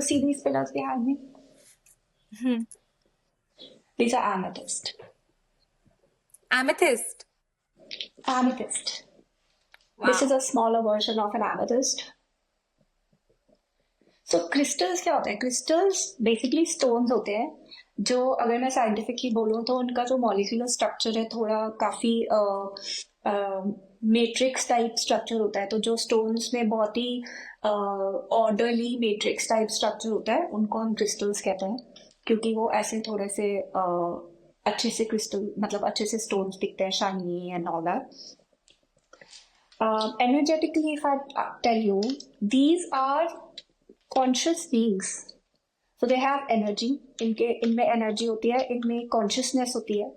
you see these pillars behind me? Hmm. These are amethyst. Amethyst. Amethyst. This is Wow. a smaller version of an amethyst. So crystals क्या होते हैं? Crystals basically stones होते हैं जो, अगर मैं scientifically बोलूँ तो उनका जो मॉलिक्यूलर स्ट्रक्चर है थोड़ा काफी मैट्रिक्स टाइप स्ट्रक्चर होता है। तो जो स्टोन्स में बहुत ही ऑर्डरली मैट्रिक्स टाइप स्ट्रक्चर होता है उनको हम क्रिस्टल्स कहते हैं, क्योंकि वो ऐसे थोड़े से अच्छे से क्रिस्टल, मतलब अच्छे से स्टोन्स दिखते हैं, shiny and all that. Energetically, if I tell you, these are conscious beings. So they have energy. इनमें एनर्जी होती है, इनमें कॉन्शियसनेस होती है,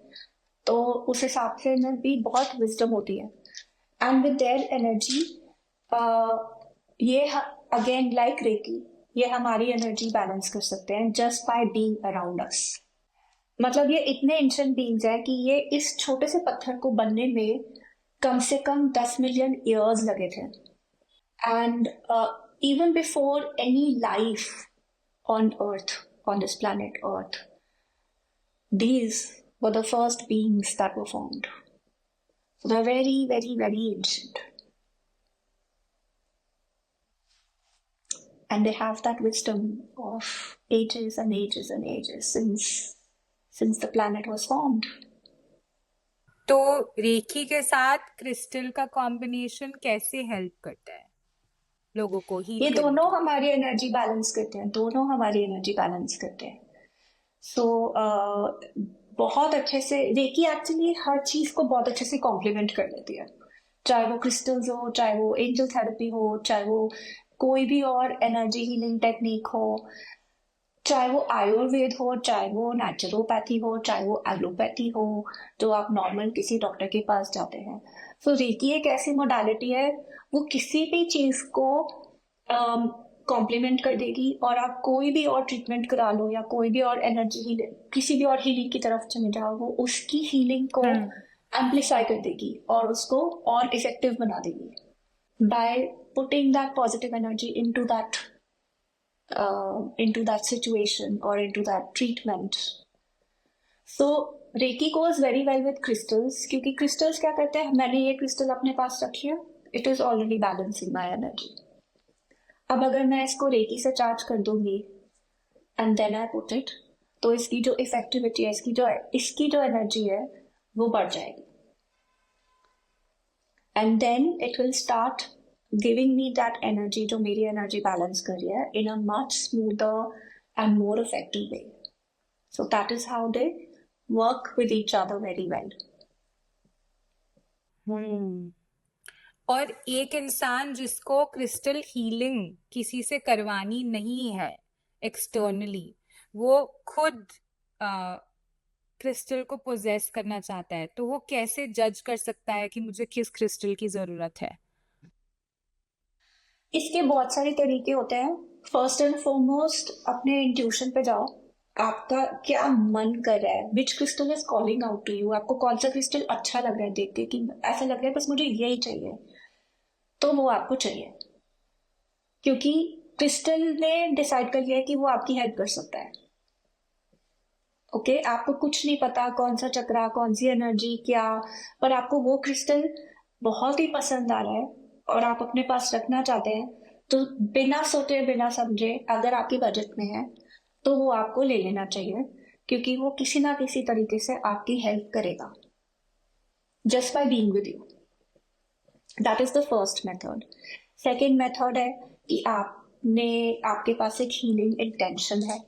तो उस हिसाब से इनमें भी बहुत विजडम होती है. एंड विद देयर एनर्जी ये अगेन लाइक रेकी, ये हमारी एनर्जी बैलेंस कर सकते हैं just by being around us. मतलब ये इतने एंशिएंट बीइंग्स हैं कि ये इस छोटे से पत्थर को बनने में कम से कम 10 मिलियन ईयर्स लगे थे. And even before any life on Earth, on this planet Earth, these were the first beings that were formed. So they're very, very, very ancient. And they have that wisdom of ages and ages and ages since the planet was formed. तो recce के साथ crystal का combination कैसे help करता है लोगों को heal ये करने दोनों के? हमारी एनर्जी बैलेंस करते हैं, दोनों हमारी एनर्जी बैलेंस करते हैं. सो बहुत अच्छे से रेकी एक्चुअली हर चीज को बहुत अच्छे से कॉम्प्लीमेंट कर लेती है, चाहे वो क्रिस्टल्स हो, चाहे वो एंजल थेरेपी हो, चाहे वो कोई भी और एनर्जी हीलिंग टेक्निक हो, चाहे वो आयुर्वेद हो, चाहे वो नेचुरोपैथी हो, चाहे वो एलोपैथी हो, जो आप नॉर्मल किसी डॉक्टर के पास जाते हैं. सो रेकी एक ऐसी मोडालिटी है, वो किसी भी चीज को कॉम्प्लीमेंट कर देगी, और आप कोई भी और ट्रीटमेंट करा लो या कोई भी और एनर्जी हीलिंग, किसी भी और हीलिंग की तरफ चले जाओ, वो उसकी हीलिंग को एम्पलीफाई कर देगी और उसको और इफेक्टिव बना देगी by putting that positive energy into that situation or into that treatment. So Reiki goes very well with crystals, क्योंकि crystals क्या करते हैं, मैंने ये crystal अपने पास रखी है, it is already balancing my energy. अब अगर मैं इसको रेकी से चार्ज कर दूंगी and then I put it, तो इसकी जो इफेक्टिविटी है, इसकी जो एनर्जी है वो बढ़ जाएगी. And then it will start giving me that energy जो मेरी एनर्जी बैलेंस कर रही है in a much smoother and more effective way. So that is how they work with each other very well. और एक इंसान जिसको क्रिस्टल हीलिंग किसी से करवानी नहीं है एक्सटर्नली, वो खुद क्रिस्टल को पोजेस करना चाहता है, तो वो कैसे जज कर सकता है कि मुझे किस क्रिस्टल की जरूरत है? इसके बहुत सारे तरीके होते हैं. फर्स्ट एंड फॉरमोस्ट अपने इंट्यूशन पे जाओ, आपका क्या मन कर रहा है, which crystal is calling out to you, आपको कौन सा क्रिस्टल अच्छा लग रहा है देख के कि ऐसा लग रहा है बस मुझे यही चाहिए, तो वो आपको चाहिए, क्योंकि क्रिस्टल ने डिसाइड कर लिया है कि वो आपकी हेल्प कर सकता है. ओके, आपको कुछ नहीं पता कौन सा चक्रा, कौन सी एनर्जी क्या, पर आपको वो क्रिस्टल बहुत ही पसंद आ रहा है और आप अपने पास रखना चाहते हैं, तो बिना सोचे बिना समझे अगर आपके बजट में है तो वो आपको ले लेना चाहिए, क्योंकि वो किसी ना किसी तरीके से आपकी हेल्प करेगा just by being with you. That is the first method. Second method है कि आपके पास एक हीलिंग इंटेंशन है,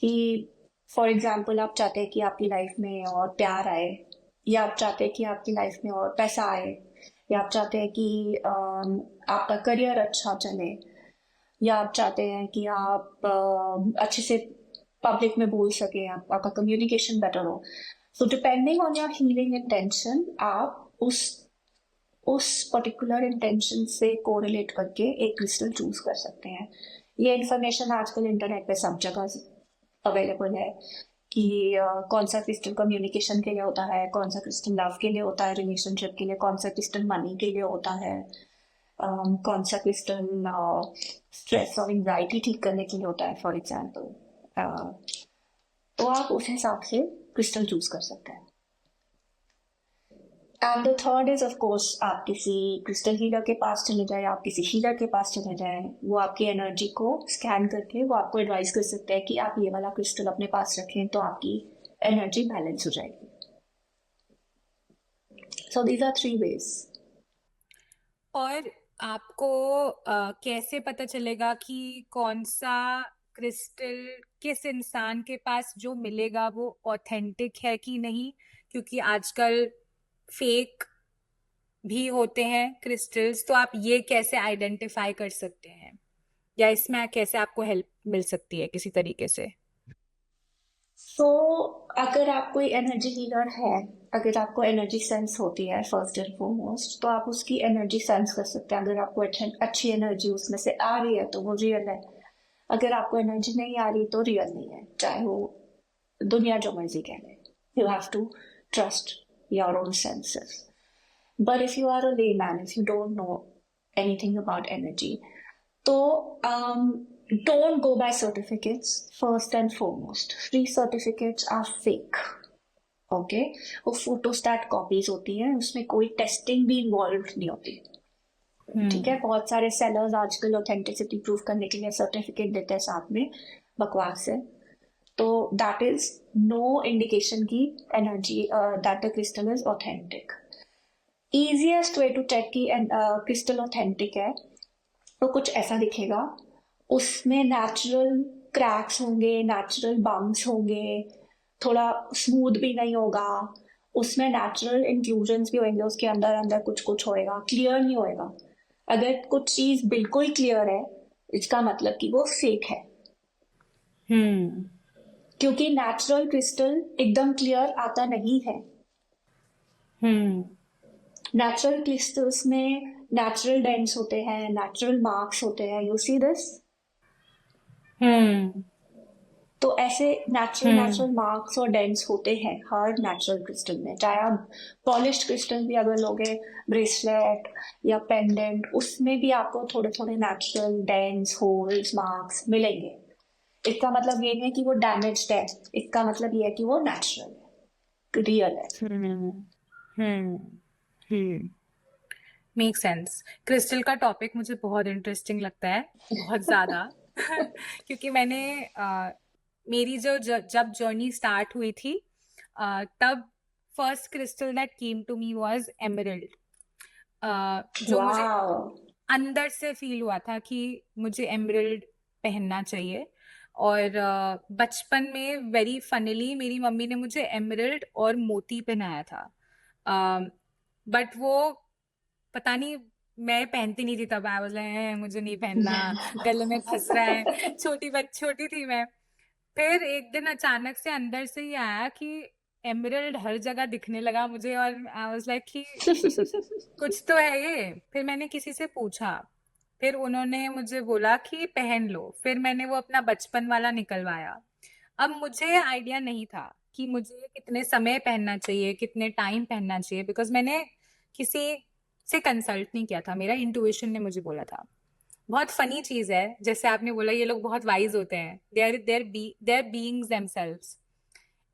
कि फॉर एग्जाम्पल आप चाहते हैं कि आपकी लाइफ में और प्यार आए, या आप चाहते हैं कि आपकी लाइफ में और पैसा आए, या आप चाहते हैं कि आपका करियर अच्छा चले, या आप चाहते हैं कि आप अच्छे से पब्लिक में बोल सके, आपका कम्युनिकेशन बेटर हो. So depending on your healing intention, आप उस पर्टिकुलर इंटेंशन से कोरिलेट करके एक क्रिस्टल चूज कर सकते हैं. ये इन्फॉर्मेशन आजकल इंटरनेट पे सब जगह अवेलेबल है कि कौन सा क्रिस्टल कम्युनिकेशन के लिए होता है, कौन सा क्रिस्टल लव के लिए होता है, रिलेशनशिप के लिए, कौन सा क्रिस्टल मनी के लिए होता है, कौन सा क्रिस्टल स्ट्रेस और एंजाइटी ठीक करने के लिए होता है फॉर एग्जांपल, तो आप उस हिसाब से क्रिस्टल चूज कर सकते हैं। And the third is of course, आप किसी क्रिस्टल हीलर के पास चले जाए, आप किसी हीलर के पास चले जाए, वो आपकी एनर्जी को स्कैन करके वो आपको एडवाइस कर सकते हैं कि आप ये वाला क्रिस्टल अपने पास रखें तो आपकी एनर्जी बैलेंस हो जाएगी। So these are 3 ways। और आपको कैसे पता चलेगा कि कौन सा क्रिस्टल किस इंसान के पास जो मिलेगा वो ऑथेंटिक है कि नहीं? क्योंकि आजकल फेक भी होते हैं क्रिस्टल्स, तो आप ये कैसे आइडेंटिफाई कर सकते हैं, या इसमें कैसे आपको हेल्प मिल सकती है किसी तरीके से? सो अगर आप कोई एनर्जी हीलर है, अगर आपको एनर्जी सेंस होती है फर्स्ट एंड फॉरमोस्ट, तो आप उसकी एनर्जी सेंस कर सकते हैं। अगर आपको अच्छी एनर्जी उसमें से आ रही है तो वो रियल है, अगर आपको एनर्जी नहीं आ रही तो रियल नहीं है, चाहे वो दुनिया जो मर्जी कह ले। You have to trust your own senses. But if you are a layman, if you don't know anything about energy, so don't go by certificates first and foremost. Free certificates are fake. Okay? वो photostat copies होती हैं, उसमें कोई testing भी involve नहीं होती। ठीक है, बहुत सारे सेलर्स आजकल ऑथेंटिसिटी प्रूव करने के लिए सर्टिफिकेट देते हैं साथ में, बकवास है। तो दैट इज नो इंडिकेशन की energy that the crystal is authentic. easiest way to check कि क्रिस्टल ऑथेंटिक है तो कुछ ऐसा दिखेगा, उसमें नेचुरल क्रैक्स होंगे, नेचुरल बम्प्स होंगे, थोड़ा स्मूथ भी नहीं होगा, उसमें नेचुरल इंक्लूजन्स भी होंगे, उसके अंदर अंदर कुछ कुछ होएगा, क्लियर नहीं होएगा। अगर कुछ चीज बिल्कुल क्लियर है, इसका मतलब कि वो फेक है, हम्म क्योंकि नेचुरल क्रिस्टल एकदम क्लियर आता नहीं है। हम्म नेचुरल क्रिस्टल्स में नेचुरल डेंट्स होते हैं, नेचुरल मार्क्स होते हैं, यू सी दिस। हम्म तो ऐसे नेचुरल मार्क्स और डेंट्स होते हैं हर नेचुरल क्रिस्टल में। चाहे आप पॉलिश्ड क्रिस्टल भी अगर लोगे, ब्रेसलेट या पेंडेंट, उसमें भी आपको थोड़े थोड़े नेचुरल डेंट्स, होल्स, मार्क्स मिलेंगे। इसका मतलब ये नहीं है कि वो डैमेज्ड है, इसका मतलब ये है कि वो नेचुरल है, रियल है। हम्म हम्म मेक सेंस। क्रिस्टल का टॉपिक मुझे बहुत इंटरेस्टिंग लगता है, बहुत ज़्यादा। क्योंकि मैंने मेरी जब जर्नी स्टार्ट हुई थी, तब first crystal that came to me was emerald, जो मुझे वाओ। अंदर से फील हुआ था कि मुझे एमरल्ड पहनना चाहिए। और बचपन में वेरी फनीली मेरी मम्मी ने मुझे एमरल्ड और मोती पहनाया था, बट वो पता नहीं, मैं पहनती नहीं थी तब। आई वाज लाइक मुझे नहीं पहनना, गले में फंस रहा है। छोटी थी मैं। फिर एक दिन अचानक से अंदर से ये आया कि एमरल्ड हर जगह दिखने लगा मुझे, और आई वाज लाइक कि कुछ तो है ये। फिर मैंने किसी से पूछा, फिर उन्होंने मुझे बोला कि पहन लो। फिर मैंने वो अपना बचपन वाला निकलवाया। अब मुझे आइडिया नहीं था कि मुझे कितने समय पहनना चाहिए, कितने टाइम पहनना चाहिए, बिकॉज मैंने किसी से कंसल्ट नहीं किया था, मेरा इंट्यूशन ने मुझे बोला था। बहुत फनी चीज है, जैसे आपने बोला ये लोग बहुत वाइज होते हैं, दे आर बीइंग्स देमसेल्व्स।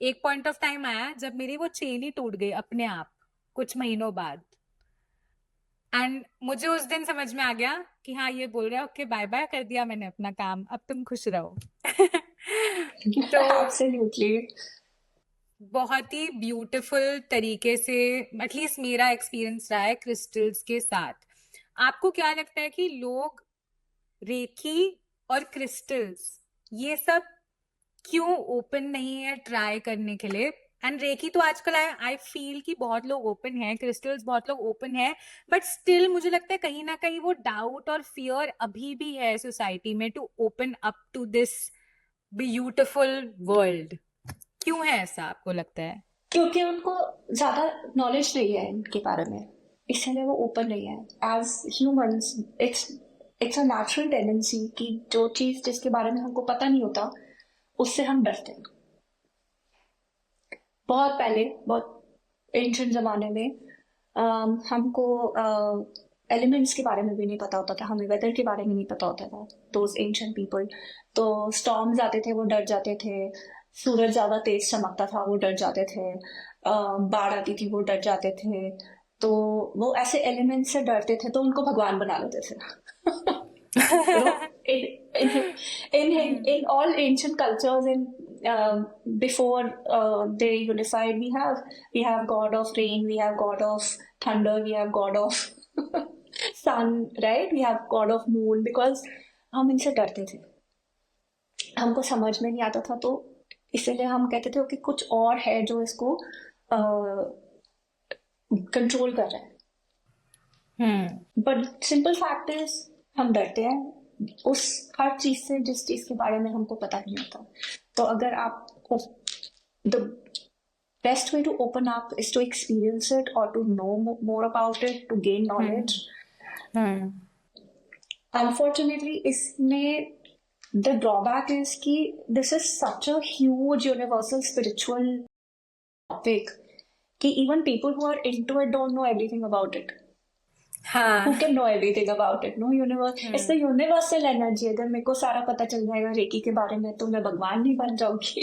एक पॉइंट ऑफ टाइम आया जब मेरी वो चेन ही टूट गई अपने आप, कुछ महीनों बाद। एंड मुझे उस दिन समझ में आ गया कि हाँ, ये बोल रहे हैं, ओके बाय बाय कर दिया मैंने अपना काम, अब तुम खुश रहो। तो एब्सोल्युटली। बहुत ही ब्यूटीफुल तरीके से एटलीस्ट मेरा एक्सपीरियंस रहा है क्रिस्टल्स के साथ। आपको क्या लगता है कि लोग रेकी और क्रिस्टल्स ये सब क्यों ओपन नहीं है ट्राई करने के लिए? एंड रेकी तो आजकल आई फील कि बहुत लोग ओपन हैं, क्रिस्टल्स बहुत लोग ओपन हैं, बट स्टिल मुझे लगता है कहीं ना कहीं वो डाउट और फियर अभी भी है सोसाइटी में to open up to this beautiful world. क्यों है ऐसा, आपको लगता है? क्योंकि उनको ज्यादा नॉलेज नहीं है इनके बारे में, इसलिए वो ओपन नहीं है। As humans it's it's a natural tendency कि जो चीज जिसके बारे में हमको पता नहीं होता उससे हम डरते हैं। बहुत पहले, बहुत एंशिएंट जमाने में हमको एलिमेंट्स के बारे में भी नहीं पता होता था, हमें वेदर के बारे में नहीं पता होता था, दोज एंशियंट पीपल। तो स्टॉर्म्स आते थे वो डर जाते थे, सूरज ज्यादा तेज चमकता था वो डर जाते थे, बाढ़ आती थी वो डर जाते थे। तो वो ऐसे एलिमेंट से डरते थे तो उनको भगवान बना लेते थे। You know, in all ancient cultures, in before they unified, we have god of rain, we have god of thunder, we have god of sun, right? We have god of moon, because हम इनसे डरते थे, हमको समझ में नहीं आता था, तो इसीलिए हम कहते थे कि कुछ और है जो इसको कंट्रोल कर रहा है। बट सिंपल फैक्ट इज हम डरते हैं उस हर चीज से जिस चीज के बारे में हमको पता नहीं होता। तो अगर आप the best way to open up is to experience it और to know more about it, to gain knowledge. Unfortunately इसमें द ड्रॉबैक इज कि this is such a huge universal spiritual topic कि even people who are into it don't know everything about it. Who can know everything about it? No, universe. It's the universal energy. अगर मेरे को सारा पता चल जाएगा recce के बारे में तो मैं भगवान नहीं बन जाऊंगी।